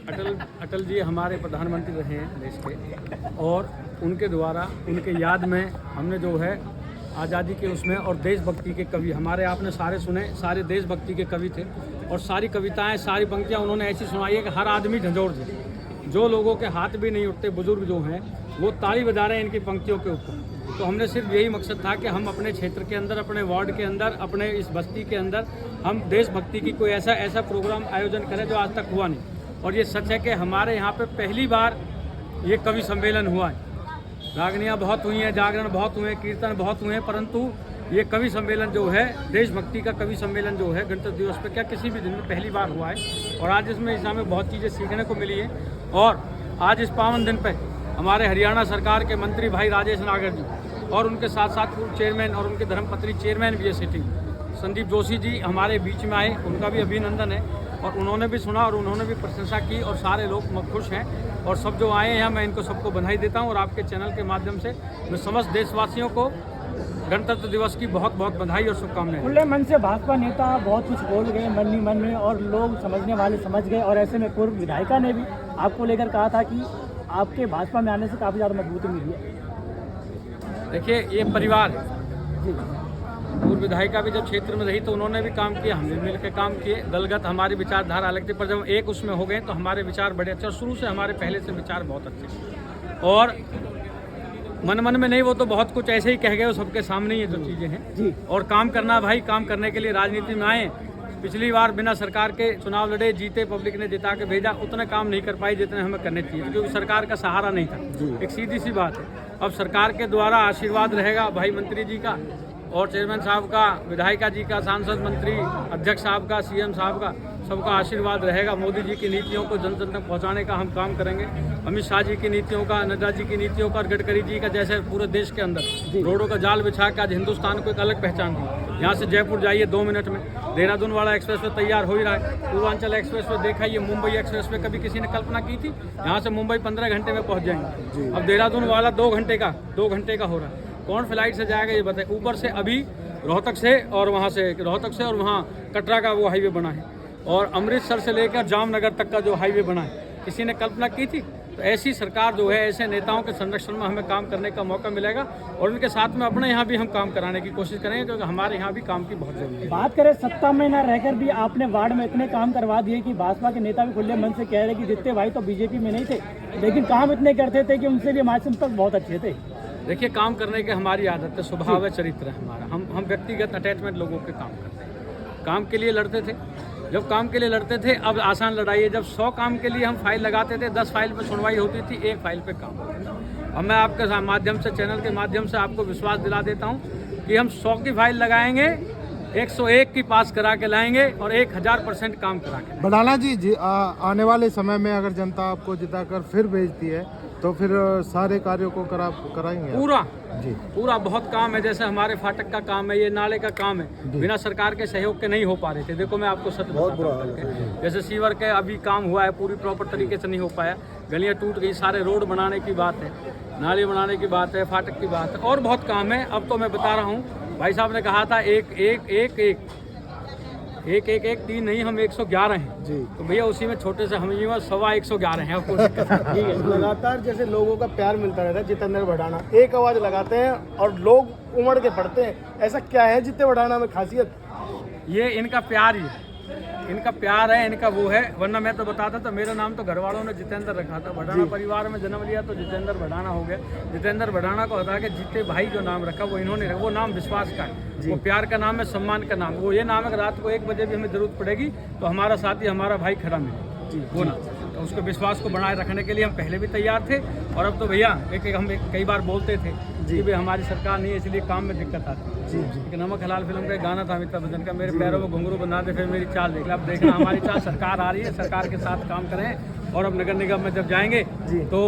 अटल जी हमारे प्रधानमंत्री रहे हैं देश के, और उनके द्वारा उनके याद में हमने जो है आज़ादी के उसमें और देशभक्ति के कवि हमारे आपने सारे सुने, सारे देशभक्ति के कवि थे और सारी कविताएं सारी पंक्तियां उन्होंने ऐसी सुनाई है कि हर आदमी झंझोड़ दे। जो लोगों के हाथ भी नहीं उठते, बुजुर्ग जो हैं वो ताली बजा रहे हैं इनकी पंक्तियों के ऊपर। तो हमने सिर्फ यही मकसद था कि हम अपने क्षेत्र के अंदर, अपने वार्ड के अंदर, अपने इस बस्ती के अंदर हम देशभक्ति की कोई ऐसा प्रोग्राम आयोजन करें जो आज तक हुआ नहीं। और ये सच है कि हमारे यहाँ पे पहली बार ये कवि सम्मेलन हुआ है। रागनियाँ बहुत हुई हैं, जागरण बहुत हुए हैं, कीर्तन बहुत हुए हैं, परंतु ये कवि सम्मेलन जो है, देशभक्ति का कवि सम्मेलन जो है गणतंत्र दिवस पे क्या किसी भी दिन में पहली बार हुआ है। और आज इसमें हमें बहुत चीज़ें सीखने को मिली है। और आज इस पावन दिन पे हमारे हरियाणा सरकार के मंत्री भाई राजेश नागर जी और उनके साथ साथ पूर्व चेयरमैन और उनके धर्मपत्नी चेयरमैन भी है सिटिंग संदीप जोशी जी हमारे बीच में आए, उनका भी अभिनंदन है। और उन्होंने भी सुना और उन्होंने भी प्रशंसा की और सारे लोग खुश हैं। और सब जो आए हैं मैं इनको सबको बधाई देता हूं। और आपके चैनल के माध्यम से मैं समस्त देशवासियों को गणतंत्र दिवस की बहुत बहुत बधाई और शुभकामनाएं। खुले मन से भाजपा नेता बहुत कुछ बोल गए मन ही मन में, और लोग समझने वाले समझ गए। और ऐसे में पूर्व विधायिका ने भी आपको लेकर कहा था कि आपके भाजपा में आने से काफ़ी ज़्यादा मजबूती मिली है। देखिए, ये परिवार है। पूर्व विधायिका भी जब क्षेत्र में रही तो उन्होंने भी काम किया, हमने मिल के काम किए। दलगत हमारी विचारधारा अलग थी, पर जब एक उसमें हो गए तो हमारे विचार बड़े अच्छे, और शुरू से हमारे पहले से विचार बहुत अच्छे। और मन में नहीं, वो तो बहुत कुछ ऐसे ही कह गए, वो सबके सामने ही जो चीज़ें हैं जी। और काम करना भाई, काम करने के लिए राजनीति में आए। पिछली बार बिना सरकार के चुनाव लड़े, जीते, पब्लिक ने जिता के भेजा, उतने काम नहीं कर पाई जितने हमें करने चाहिए, क्योंकि सरकार का सहारा नहीं था। एक सीधी सी बात है। अब सरकार के द्वारा आशीर्वाद रहेगा भाई मंत्री जी का और चेयरमैन साहब का, विधायिका जी का, सांसद, मंत्री, अध्यक्ष साहब का, सीएम साहब का, सबका आशीर्वाद रहेगा। मोदी जी की नीतियों को जन जन तक पहुँचाने का हम काम करेंगे। अमित शाह जी की नीतियों का, नड्डा जी की नीतियों का और गडकरी जी का, जैसे पूरे देश के अंदर रोडों का जाल बिछा के आज हिंदुस्तान को एक अलग पहचान दी। यहाँ से जयपुर जाइए 2 मिनट में, देहरादून वाला एक्सप्रेस वे तैयार हो ही रहा है, पूर्वांचल एक्सप्रेस वे देखा, ये मुंबई एक्सप्रेस वे कभी किसी ने कल्पना की थी? यहाँ से मुंबई 15 घंटे में पहुँच जाएंगे। अब देहरादून वाला 2 घंटे का हो रहा है। कौन फ्लाइट से जाएगा ये बताए? ऊपर से अभी रोहतक से और वहाँ कटरा का वो हाईवे बना है, और अमृतसर से लेकर जामनगर तक का जो हाईवे बना है, किसी ने कल्पना की थी? तो ऐसी सरकार जो है, ऐसे नेताओं के संरक्षण में हमें काम करने का मौका मिलेगा। और उनके साथ में अपने यहाँ भी हम काम कराने की कोशिश करेंगे, क्योंकि हमारे यहाँ भी काम की बहुत जरूरत है। बात करें सत्ता में न रहकर भी आपने वार्ड में इतने काम करवा दिए कि भाजपा के नेता भी खुले मन से कह रहे कि जितने भाई तो बीजेपी में नहीं थे, लेकिन काम इतने करते थे कि उनसे भी हमारे संपर्क बहुत अच्छे थे। देखिए, काम करने की हमारी आदत है, स्वभाव है, चरित्र है हमारा। हम व्यक्तिगत अटैचमेंट लोगों के काम करते हैं। काम के लिए लड़ते थे, जब काम के लिए लड़ते थे। अब आसान लड़ाई है, जब 100 काम के लिए हम फाइल लगाते थे, 10 फाइल पे सुनवाई होती थी, 1 फाइल पे काम। अब मैं आपके माध्यम से, चैनल के माध्यम से आपको विश्वास दिला देता हूँ कि हम 100 की फाइल लगाएंगे, 101 की पास करा के लाएंगे और 1000% काम करा के। बड़ाना जी, आने वाले समय में अगर जनता आपको जिताकर फिर भेजती है तो फिर सारे कार्यों को कराएंगे? पूरा बहुत काम है। जैसे हमारे फाटक का काम है, ये नाले का काम है, बिना सरकार के सहयोग के नहीं हो पा रहे थे। देखो, मैं आपको सच बताता हूं, जैसे सीवर के अभी काम हुआ है, पूरी प्रॉपर तरीके से नहीं हो पाया, गलियां टूट गई, सारे रोड बनाने की बात है, नाले बनाने की बात है, फाटक की बात है, और बहुत काम है। अब तो मैं बता रहा हूँ, भाई साहब ने कहा था एक 3 नहीं, हम 111 हैं जी। तो भैया उसी में छोटे से हम 111 हैं। आपको ठीक है। लगातार जैसे लोगों का प्यार मिलता रहता है, जितेंद्र भड़ाना एक आवाज़ लगाते हैं और लोग उमड़ के पड़ते हैं, ऐसा क्या है जितेंद्र भड़ाना में खासियत? ये इनका प्यार ही है, इनका प्यार है, इनका वो है। वरना मैं तो बताता था, मेरा नाम तो घर वालों ने जितेंद्र रखा था। भड़ाना परिवार में जन्म लिया तो जितेंद्र भड़ाना हो गया। जितेंद्र भड़ाना को हटा के जीते भाई जो नाम रखा वो इन्होंने रखा। वो नाम विश्वास का है, वो प्यार का नाम है, सम्मान का नाम। वो ये नाम है कि रात को 1 बजे भी हमें जरूरत पड़ेगी तो हमारा साथी, हमारा भाई खड़ा मिले, वो नाम। तो उसके विश्वास को बनाए रखने के लिए हम पहले भी तैयार थे, और अब तो भैया हम कई बार बोलते थे कि भाई हमारी सरकार नहीं है, इसलिए काम में दिक्कत आती जी। नमक हलाल फिल्म का गाना था अमिताभ बच्चन का, मेरे पैरों में घुंघरू बना दे फिर मेरी चाल देख ला। अब देखना हमारी चाल, सरकार आ रही है, सरकार के साथ काम करें। और अब नगर निगम में जब जाएंगे तो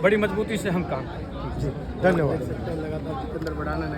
बड़ी मजबूती से हम काम करें। धन्यवाद। लगातार जितेंद्र भड़ाना ने